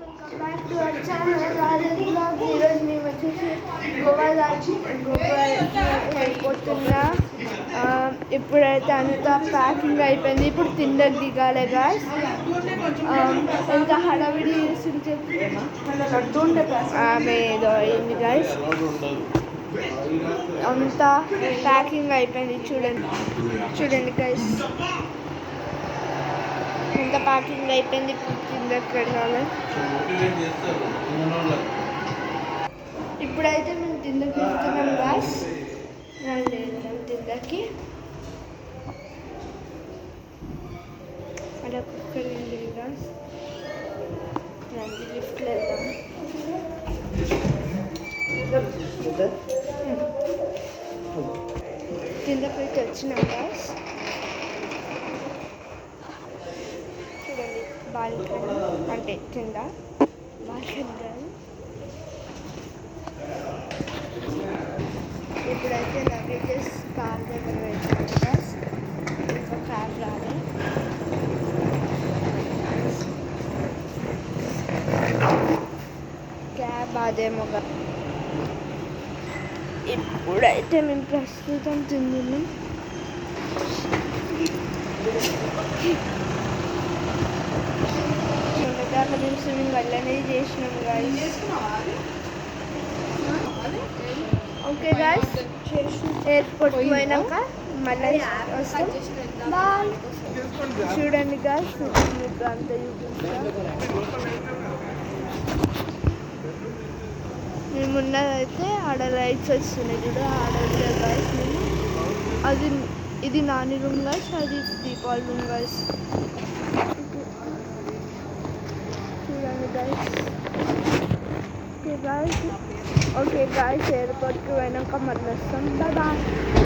Welcome back to our channel Rajesh blog. ఈరోజు మేము వచ్చేసి గోవా వెళ్ళిపోతున్నా. ఇప్పుడైతే అంతా ప్యాకింగ్ అయిపోయింది. ఇప్పుడు తిండకి దిగాలి గాయ్స్. ఎంత హడావిడి చేస్తుంటే ఆమె ఏదో అయింది గాయ్స్. అంతా ప్యాకింగ్ అయిపోయింది. చూడండి గాయ్స్, అంత ప్యాకింగ్ అయిపోయింది. ఇప్పుడు కిందకి వెళ్ళాలి. ఇప్పుడైతే మేము కిందకి వెళ్తున్నాం గాయ్స్. కిందకి అక్కడ కుక్కర్ ఉంది గాయ్స్. లిఫ్ట్లో వెళ్దాం. కిందకి వచ్చినాం గాయ్స్. చూడండి బాల్కనీ, అంటే కింద బాల్కనీ. ఇప్పుడైతే లగేజెస్ కార్ దగ్గర పెట్టాను గాయ్స్. ఇంకా కార్ రాలే. క్యాబ్ అదేమో. ఇప్పుడైతే మేము ప్రస్తుతం తింటున్నాం. అక్కడ మేము స్విమ్మింగ్ వల్లనే చేసినాం గాయ్స్. ఓకే గాయ్స్, ఎయిర్పోర్ట్ పోయినాక మళ్ళీ వస్తాం. బాయ్. చూడండి గాయ్స్, మీకు అంత మేమున్నదైతే ఆడ రైట్స్ వస్తున్నాయి చూడు, ఆడ గాయ్స్. అది ఇది నాని రూమ్ గాయ్స్, అది దీపావళి రూమ్ గాయ్స్. చూడండి గాయ్స్. ఓకే గాయ్స్, ఎయిర్పోర్ట్కి పోయినాక మళ్ళీ వస్తాం. బాయ్.